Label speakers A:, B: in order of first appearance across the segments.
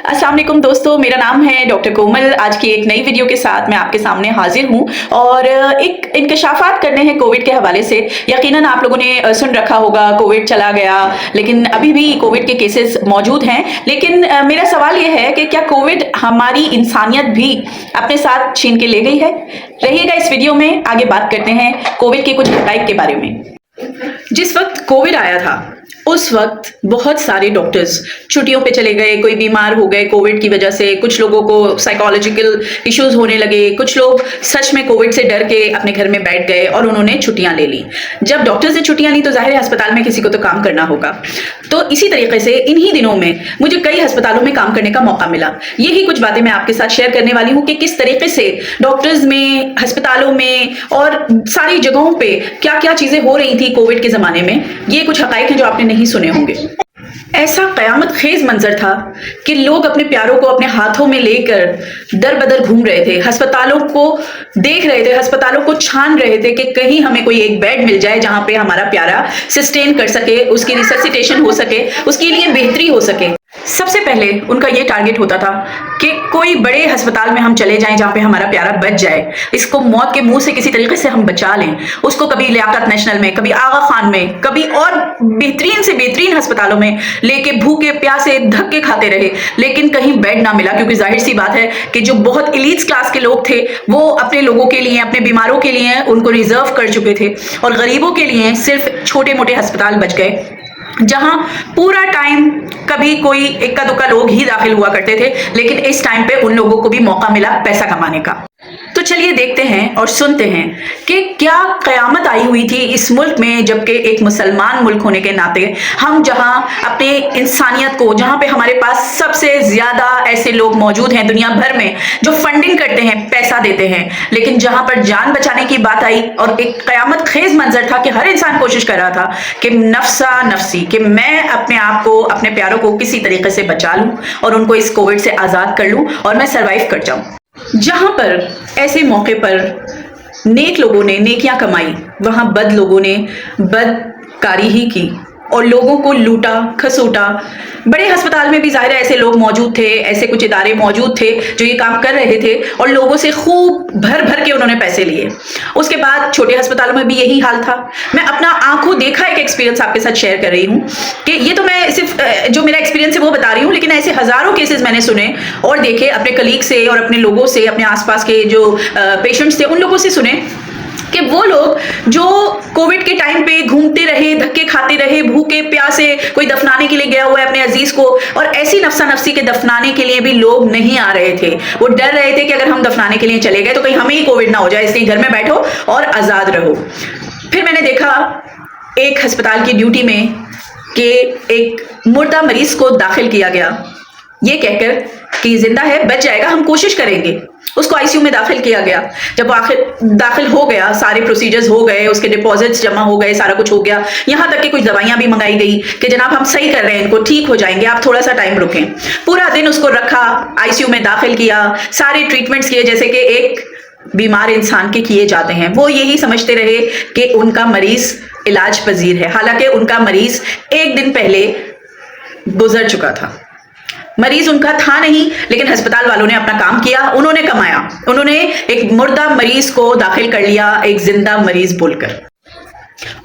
A: अस्सलाम वालेकुम दोस्तों, मेरा नाम है डॉक्टर कोमल। आज की एक नई वीडियो के साथ मैं आपके सामने हाजिर हूँ और एक इंकशाफात करने हैं कोविड के हवाले से। यकीनन आप लोगों ने सुन रखा होगा कोविड चला गया, लेकिन अभी भी कोविड के केसेस मौजूद हैं। लेकिन मेरा सवाल ये है कि क्या कोविड हमारी इंसानियत भी अपने साथ छीन के ले गई है? रहिएगा इस वीडियो में, आगे बात करते हैं कोविड के कुछ हक़ाइक़ के बारे में। जिस वक्त कोविड आया था उस वक्त बहुत सारे डॉक्टर्स छुट्टियों पे चले गए, कोई बीमार हो गए कोविड की वजह से, कुछ लोगों को साइकोलॉजिकल इश्यूज होने लगे, कुछ लोग सच में कोविड से डर के अपने घर में बैठ गए और उन्होंने छुट्टियां ले ली। जब डॉक्टर से छुट्टियां ली तो जाहिर है अस्पताल में किसी को तो काम करना होगा। तो इसी तरीके से इन्हीं दिनों में मुझे कई अस्पतालों में काम करने का मौका मिला। यही कुछ बातें मैं आपके साथ शेयर करने वाली हूँ कि किस तरीके से डॉक्टर्स में, अस्पतालों में और सारी जगहों पे क्या क्या चीजें हो रही थी कोविड के जमाने में। ये कुछ हक़ाइक़ हैं जो आपने नहीं सुने होंगे। ऐसा कयामत खेज मंजर था कि लोग अपने प्यारों को अपने हाथों में लेकर दर बदर घूम रहे थे, अस्पतालों को देख रहे थे, अस्पतालों को छान रहे थे कि कहीं हमें कोई एक बेड मिल जाए जहां पे हमारा प्यारा सस्टेन कर सके, उसकी रिससिटेशन हो सके, उसके लिए बेहतरी हो सके। सबसे पहले उनका ये टारगेट होता था कि कोई बड़े अस्पताल में हम चले जाएं जहां पे हमारा प्यारा बच जाए, इसको मौत के मुंह से किसी तरीके से हम बचा लें। उसको कभी लियाकत नेशनल में, कभी आगा खान में, कभी और बेहतरीन से बेहतरीन अस्पतालों में लेके भूखे प्यासे धक्के खाते रहे, लेकिन कहीं बेड ना मिला। क्योंकि जाहिर सी बात है कि जो बहुत एलीट्स क्लास के लोग थे वो अपने लोगों के लिए, अपने बीमारों के लिए उनको रिजर्व कर चुके थे और गरीबों के लिए सिर्फ छोटे मोटे अस्पताल बच गए जहां पूरा टाइम कभी कोई इक्का दुक्का लोग ही दाखिल हुआ करते थे, लेकिन इस टाइम पे उन लोगों को भी मौका मिला पैसा कमाने का। तो चलिए देखते हैं और सुनते हैं कि क्या कयामत आई हुई थी इस मुल्क में, जबकि एक मुसलमान मुल्क होने के नाते हम जहां अपने इंसानियत को, जहां पे हमारे पास सबसे ज्यादा ऐसे लोग मौजूद हैं दुनिया भर में जो फंडिंग करते हैं, पैसा देते हैं, लेकिन जहां पर जान बचाने की बात आई और एक कयामत खेज मंजर था कि हर इंसान कोशिश कर रहा था कि नफ्सा नफ्सी, कि मैं अपने आप को, अपने प्यारों को किसी तरीके से बचा लूं और उनको इस कोविड से आजाद कर लूं और मैं सरवाइव कर जाऊं। जहां पर ऐसे मौके पर नेक लोगों ने नेकियां कमाई, वहां बद लोगों ने बदकारी ही की और लोगों को लूटा खसूटा। बड़े अस्पताल में भी जाहिर है ऐसे लोग मौजूद थे, ऐसे कुछ इदारे मौजूद थे जो ये काम कर रहे थे और लोगों से खूब भर भर के उन्होंने पैसे लिए। उसके बाद छोटे अस्पतालों में भी यही हाल था। मैं अपना आंखों देखा एक एक्सपीरियंस आपके साथ शेयर कर रही हूँ कि ये तो मैं सिर्फ जो मेरा एक्सपीरियंस है वो बता रही हूँ, लेकिन ऐसे हजारों केसेस मैंने सुने और देखे अपने कलीग से और अपने लोगों से, अपने आसपास के जो पेशेंट्स थे उन लोगों से सुने कि वो लोग जो कोविड के टाइम पे घूमते रहे, धक्के खाते रहे, भूखे प्यासे, कोई दफनाने के लिए गया हुआ है अपने अजीज को, और ऐसी नफ्सा नफ्सी के दफनाने के लिए भी लोग नहीं आ रहे थे। वो डर रहे थे कि अगर हम दफनाने के लिए चले गए तो कहीं हमें ही कोविड ना हो जाए, इसलिए घर में बैठो और आजाद रहो। फिर मैंने देखा एक अस्पताल की ड्यूटी में कि एक मुर्दा मरीज को दाखिल किया गया ये कहकर कि जिंदा है, बच जाएगा, हम कोशिश करेंगे। उसको आईसीयू में दाखिल किया गया। जब आखिर दाखिल हो गया, सारे प्रोसीजर्स हो गए, उसके डिपॉजिट्स जमा हो गए, सारा कुछ हो गया, यहाँ तक कि कुछ दवाइयां भी मंगाई गई कि जनाब हम सही कर रहे हैं, इनको ठीक हो जाएंगे, आप थोड़ा सा टाइम रुकें। पूरा दिन उसको रखा, आईसीयू में दाखिल किया, सारे ट्रीटमेंट्स किए जैसे कि एक बीमार इंसान के किए जाते हैं। वो यही समझते रहे कि उनका मरीज इलाज पजीर है, हालांकि उनका मरीज एक दिन पहले गुजर चुका था। मरीज उनका था नहीं, लेकिन अस्पताल वालों ने अपना काम किया, उन्होंने कमाया, उन्होंने एक मुर्दा मरीज को दाखिल कर लिया एक जिंदा मरीज बोलकर।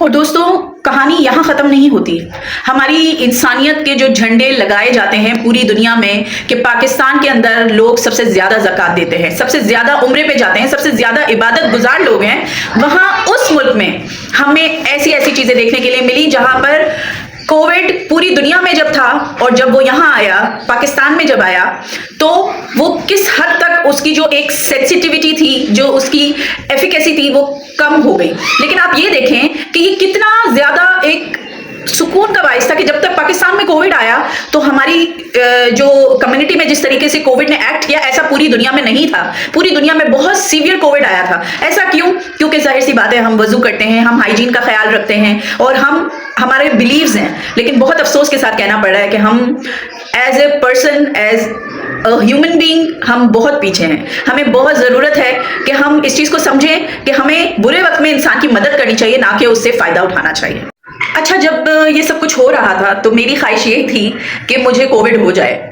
A: और दोस्तों कहानी यहाँ खत्म नहीं होती। हमारी इंसानियत के जो झंडे लगाए जाते हैं पूरी दुनिया में कि पाकिस्तान के अंदर लोग सबसे ज्यादा ज़कात देते हैं, सबसे ज्यादा उम्रे पे जाते हैं, सबसे ज्यादा इबादत गुजार लोग हैं, वहां उस मुल्क में हमें ऐसी ऐसी चीजें देखने के लिए मिली जहां पर कोविड पूरी दुनिया में जब था और जब वो यहाँ आया, पाकिस्तान में जब आया, तो वो किस हद तक उसकी जो एक सेंसिटिविटी थी, जो उसकी एफिकेसी थी, वो कम हो गई। लेकिन आप ये देखें कि ये कितना ज्यादा एक सुकून का बाइस था कि जब तक पाकिस्तान में कोविड आया तो हमारी जो कम्युनिटी में जिस तरीके से कोविड ने एक्ट किया, ऐसा पूरी दुनिया में नहीं था। पूरी दुनिया में बहुत सीवियर कोविड आया था। ऐसा क्यों? क्योंकि जाहिर सी बात है, हम वजू करते हैं, हम हाइजीन का ख्याल रखते हैं और हम हमारे बिलीव्स हैं, लेकिन बहुत अफसोस के साथ कहना पड़ रहा है कि हम as a person, as human being हम बहुत पीछे हैं। हमें बहुत ज़रूरत है कि हम इस चीज़ को समझें कि हमें बुरे वक्त में इंसान की मदद करनी चाहिए, ना कि उससे फ़ायदा उठाना चाहिए। अच्छा, जब ये सब कुछ हो रहा था तो मेरी ख्वाहिश ये थी कि मुझे कोविड हो जाए,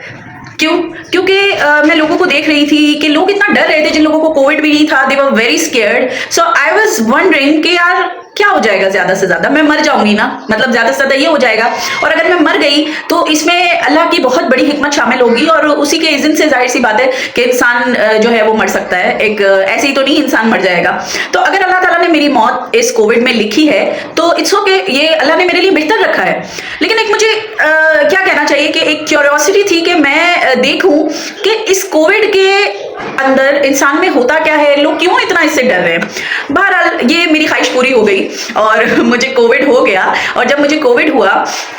A: क्यों? क्योंकि मैं लोगों को देख रही थी कि लोग इतना डर रहे थे, जिन लोगों को कोविड भी नहीं था, they were very scared. So I was wondering कि यार क्या हो जाएगा ज्यादा से ज्यादा, मैं मर जाऊंगी ना, मतलब ज्यादा से ज्यादा ये हो जाएगा. और अगर मैं मर गई तो इसमें अल्लाह की बहुत बड़ी हिकमत शामिल होगी, और उसी के इज़्न से जाहिर सी बात है कि इंसान जो है वो मर सकता है. एक ऐसे ही तो नहीं इंसान मर जाएगा. तो अगर अल्लाह ताला ने मेरी मौत इस कोविड में लिखी है तो इट्स ओके, ये अल्लाह ने मेरे लिए बेहतर रखा है. लेकिन एक मुझे क्या कहना चाहिए कि एक क्यूरियोसिटी थी कि मैं देखूं कि इस कोविड के अंदर इंसान में होता क्या है, लोग क्यों इतना इससे डर रहे हैं. बहरहाल ये मेरी ख्वाहिश पूरी हो गई और मुझे कोविड हो गया. और जब मुझे कोविड हुआ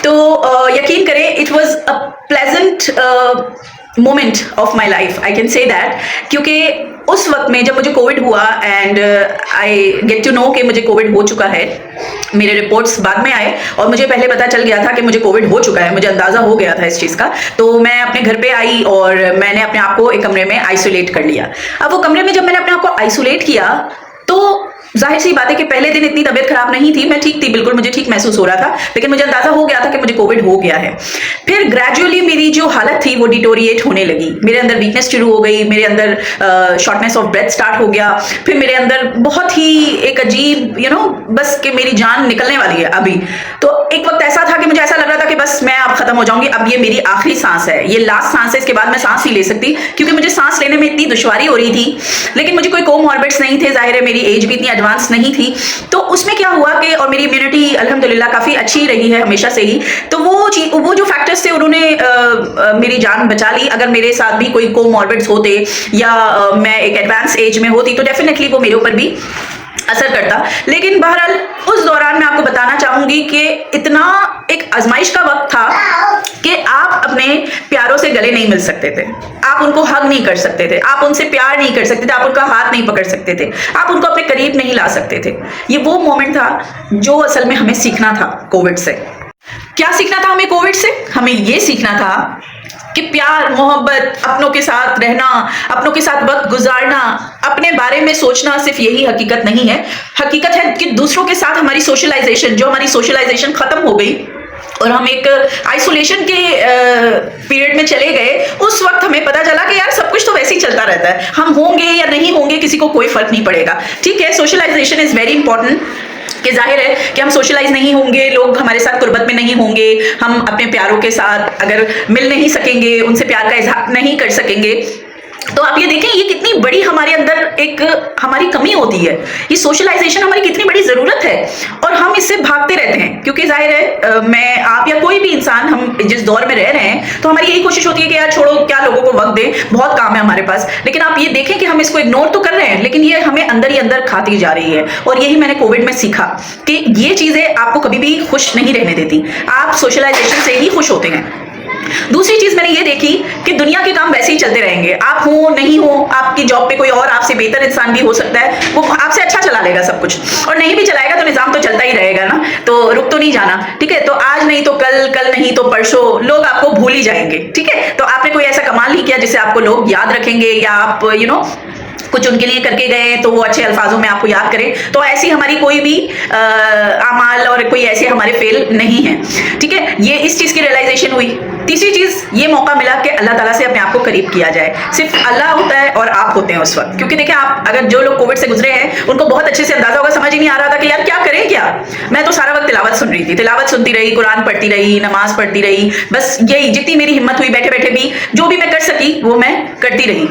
A: तो यकीन करें it was a pleasant moment of my life, I can say that. क्योंकि उस वक्त में जब मुझे कोविड हुआ and I get to know कि मुझे कोविड हो चुका है. मेरे रिपोर्ट्स बाद में आए और मुझे पहले पता चल गया था कि मुझे कोविड हो चुका है, मुझे अंदाजा हो गया था इस चीज़ का. तो मैं अपने घर पे आई और मैंने अपने आप को एक कमरे में आइसोलेट कर लिया. अब वो कमरे में जब मैंने अपने आप को आइसोलेट किया तो जाहिर सी बात है कि पहले दिन इतनी तबीयत खराब नहीं थी, मैं ठीक थी, बिल्कुल मुझे ठीक महसूस हो रहा था, लेकिन मुझे अंदाजा हो गया था कि मुझे कोविड हो गया है. फिर ग्रेजुअली मेरी जो हालत थी वो डिटोरिएट होने लगी. मेरे अंदर वीकनेस शुरू हो गई, मेरे अंदर शॉर्टनेस ऑफ ब्रेथ स्टार्ट हो गया. फिर मेरे अंदर बहुत ही एक अजीब बस कि मेरी जान निकलने वाली है अभी. तो एक वक्त ऐसा था कि मुझे ऐसा लग रहा था कि बस मैं अब खत्म हो जाऊंगी, अब ये मेरी आखिरी सांस है, ये लास्ट सांस है, इसके बाद मैं सांस नहीं ले सकती. क्योंकि मुझे सांस लेने में इतनी दुश्वारी हो रही थी, लेकिन मुझे कोई कोमॉर्बिड्स नहीं थे, जाहिर है मेरी एज भी इतनी एडवांस नहीं थी. तो उसमें क्या हुआ कि और मेरी इम्यूनिटी अल्हम्दुलिल्लाह काफ़ी अच्छी रही है हमेशा से ही. तो वो जो फैक्टर्स थे उन्होंने मेरी जान बचा ली. अगर मेरे साथ भी कोई कोमॉर्बिड्स होते या मैं एक एडवांस एज में होती तो डेफिनेटली वो मेरे ऊपर भी असर करता. लेकिन बहरहाल उस दौरान मैं आपको बताना चाहूंगी कि इतना एक आजमाइश का वक्त था कि आप अपने प्यारों से गले नहीं मिल सकते थे, आप उनको हग नहीं कर सकते थे, आप उनसे प्यार नहीं कर सकते थे, आप उनका हाथ नहीं पकड़ सकते थे, आप उनको अपने करीब नहीं ला सकते थे. ये वो मोमेंट था जो असल में हमें सीखना था कोविड से. क्या सीखना था हमें कोविड से? हमें ये सीखना था कि प्यार, मोहब्बत, अपनों के साथ रहना, अपनों के साथ वक्त गुजारना, अपने बारे में सोचना सिर्फ यही हकीकत नहीं है. हकीकत है कि दूसरों के साथ हमारी सोशलाइजेशन, जो हमारी सोशलाइजेशन खत्म हो गई और हम एक आइसोलेशन के पीरियड में चले गए. उस वक्त हमें पता चला कि यार सब कुछ तो वैसे ही चलता रहता है, हम होंगे या नहीं होंगे किसी को कोई फर्क नहीं पड़ेगा. ठीक है, सोशलाइजेशन इज वेरी इंपॉर्टेंट कि जाहिर है कि हम सोशलाइज नहीं होंगे, लोग हमारे साथ कुर्बत में नहीं होंगे, हम अपने प्यारों के साथ अगर मिल नहीं सकेंगे, उनसे प्यार का इजहार नहीं कर सकेंगे. तो आप ये देखें ये कितनी बड़ी हमारे अंदर एक हमारी कमी होती है. ये सोशलाइजेशन हमारी कितनी बड़ी ज़रूरत है और हम इससे भागते रहते हैं. क्योंकि जाहिर है मैं, आप या कोई भी इंसान, हम जिस दौर में रह रहे हैं तो हमारी यही कोशिश होती है कि यार छोड़ो, क्या लोगों को वक्त दें, बहुत काम है हमारे पास. लेकिन आप ये देखें कि हम इसको इग्नोर तो कर रहे हैं, लेकिन ये हमें अंदर ही अंदर खाती जा रही है. और यही मैंने कोविड में सीखा कि ये चीज़ें आपको कभी भी खुश नहीं रहने देती. आप सोशलाइजेशन से ही खुश होते हैं. दूसरी चीज मैंने ये देखी कि दुनिया के काम वैसे ही चलते रहेंगे, आप हो नहीं हो, आपकी जॉब पे कोई और आपसे बेहतर इंसान भी हो सकता है, वो आपसे अच्छा चला लेगा सब कुछ, और नहीं भी चलाएगा तो निजाम तो चलता ही रहेगा ना, तो रुक तो नहीं जाना. ठीक है, तो आज नहीं तो कल, कल नहीं तो परसों लोग आपको भूल ही जाएंगे. ठीक है, तो आपने कोई ऐसा कमाल नहीं किया जिसे आपको लोग याद रखेंगे, या आप कुछ उनके लिए करके गए तो वो अच्छे अल्फाजों में आपको याद करें. तो ऐसी हमारी कोई भी अमाल और कोई ऐसे हमारे फेल नहीं है. ठीक है, ये इस चीज़ की रियलाइजेशन हुई. तीसरी चीज़ ये मौका मिला कि अल्लाह ताला से अपने आप को करीब किया जाए. सिर्फ अल्लाह होता है और आप होते हैं उस वक्त. क्योंकि देखिए, आप अगर जो लोग कोविड से गुजरे हैं उनको बहुत अच्छे से अंदाजा होगा, समझ ही नहीं आ रहा था कि यार क्या करें क्या. मैं तो सारा वक्त तिलावत सुन रही थी, तिलावत सुनती रही, कुरान पढ़ती रही, नमाज पढ़ती रही, बस यही जितनी मेरी हिम्मत हुई बैठे बैठे भी जो भी मैं कर सकी वो मैं करती रही.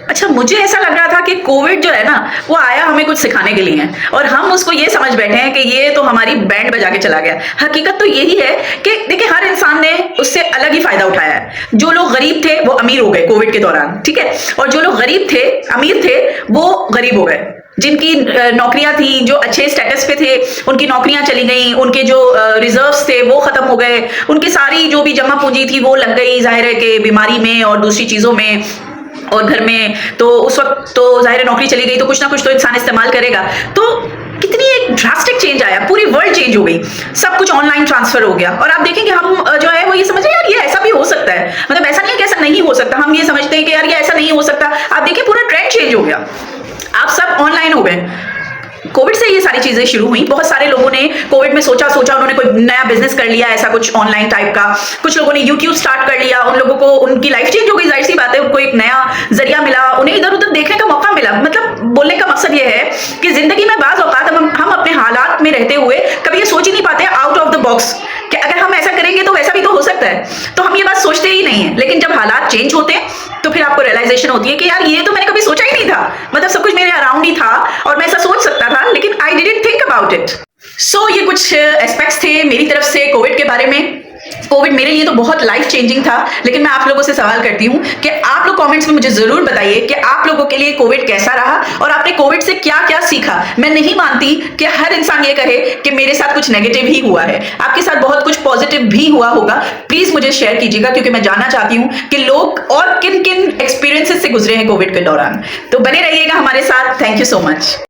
A: अच्छा, मुझे ऐसा लग रहा था कि कोविड जो है ना वो आया हमें कुछ सिखाने के लिए है, और हम उसको ये समझ बैठे हैं कि ये तो हमारी बैंड बजा के चला गया. हकीकत तो यही है कि देखिए हर इंसान ने उससे अलग ही फायदा उठाया है. जो लोग गरीब थे वो अमीर हो गए कोविड के दौरान. ठीक है, और जो लोग गरीब थे, अमीर थे, वो गरीब हो गए. जिनकी नौकरियां थी, जो अच्छे स्टेटस पे थे, उनकी नौकरियां चली गई, उनके जो रिजर्व्स थे वो खत्म हो गए, उनकी सारी जो भी जमा पूंजी थी वो लग गई जाहिर है कि बीमारी में और दूसरी चीज़ों में और घर में. तो उस वक्त तो जाहिर नौकरी चली गई तो कुछ ना कुछ तो इंसान इस्तेमाल करेगा. तो कितनी एक ड्रास्टिक चेंज आया, पूरी वर्ल्ड चेंज हो गई, सब कुछ ऑनलाइन ट्रांसफर हो गया. और आप देखें कि हम जो है वो ये समझ रहे हैं यार ये ऐसा भी हो सकता है, मतलब ऐसा नहीं है कि ऐसा नहीं हो सकता. हम ये समझते हैं कि यार ये ऐसा नहीं हो सकता. आप देखिए पूरा ट्रेंड चेंज हो गया, आप सब ऑनलाइन हो गए. कोविड से ये सारी चीजें शुरू हुई। बहुत सारे लोगों ने कोविड में सोचा उन्होंने कोई नया बिजनेस कर लिया, ऐसा कुछ ऑनलाइन टाइप का। कुछ लोगों ने यूट्यूब स्टार्ट कर लिया, उन लोगों को उनकी लाइफ चेंज हो गई, जाहिर सी बात है, उनको एक नया जरिया मिला, उन्हें इधर उधर देखने का मौका मिला। मतलब बोलने का मकसद ये है कि जिंदगी में बाज़ औक़ात हम अपने हालात में रहते हुए कभी ये सोच ही नहीं पाते आउट ऑफ द बॉक्स कि अगर हम ऐसा करेंगे तो वैसा भी तो हो सकता है, तो हम ये बात सोचते ही नहीं है। लेकिन जब हालात चेंज होते हैं तो फिर आपको रियलाइजेशन होती है कि यार ये तो मैंने कभी सोचा ही नहीं था, मतलब सब कुछ मेरे अराउंड ही था और मैं ऐसा सोच सकता था, लेकिन I didn't think about it. So ये कुछ एस्पेक्ट्स थे मेरी तरफ से कोविड के बारे में। कोविड मेरे लिए तो बहुत लाइफ चेंजिंग था, लेकिन मैं आप लोगों से सवाल करती हूँ कि आप लोग कमेंट्स में मुझे जरूर बताइए कि आप लोगों के लिए कोविड कैसा रहा और आपने कोविड से क्या क्या सीखा। मैं नहीं मानती कि हर इंसान ये कहे कि मेरे साथ कुछ नेगेटिव ही हुआ है, आपके साथ बहुत कुछ पॉजिटिव भी हुआ होगा। प्लीज मुझे शेयर कीजिएगा, क्योंकि मैं जानना चाहती हूँ कि लोग और किन किन एक्सपीरियंसेस से गुजरे हैं कोविड के दौरान। तो बने रहिएगा हमारे साथ। Thank you so much.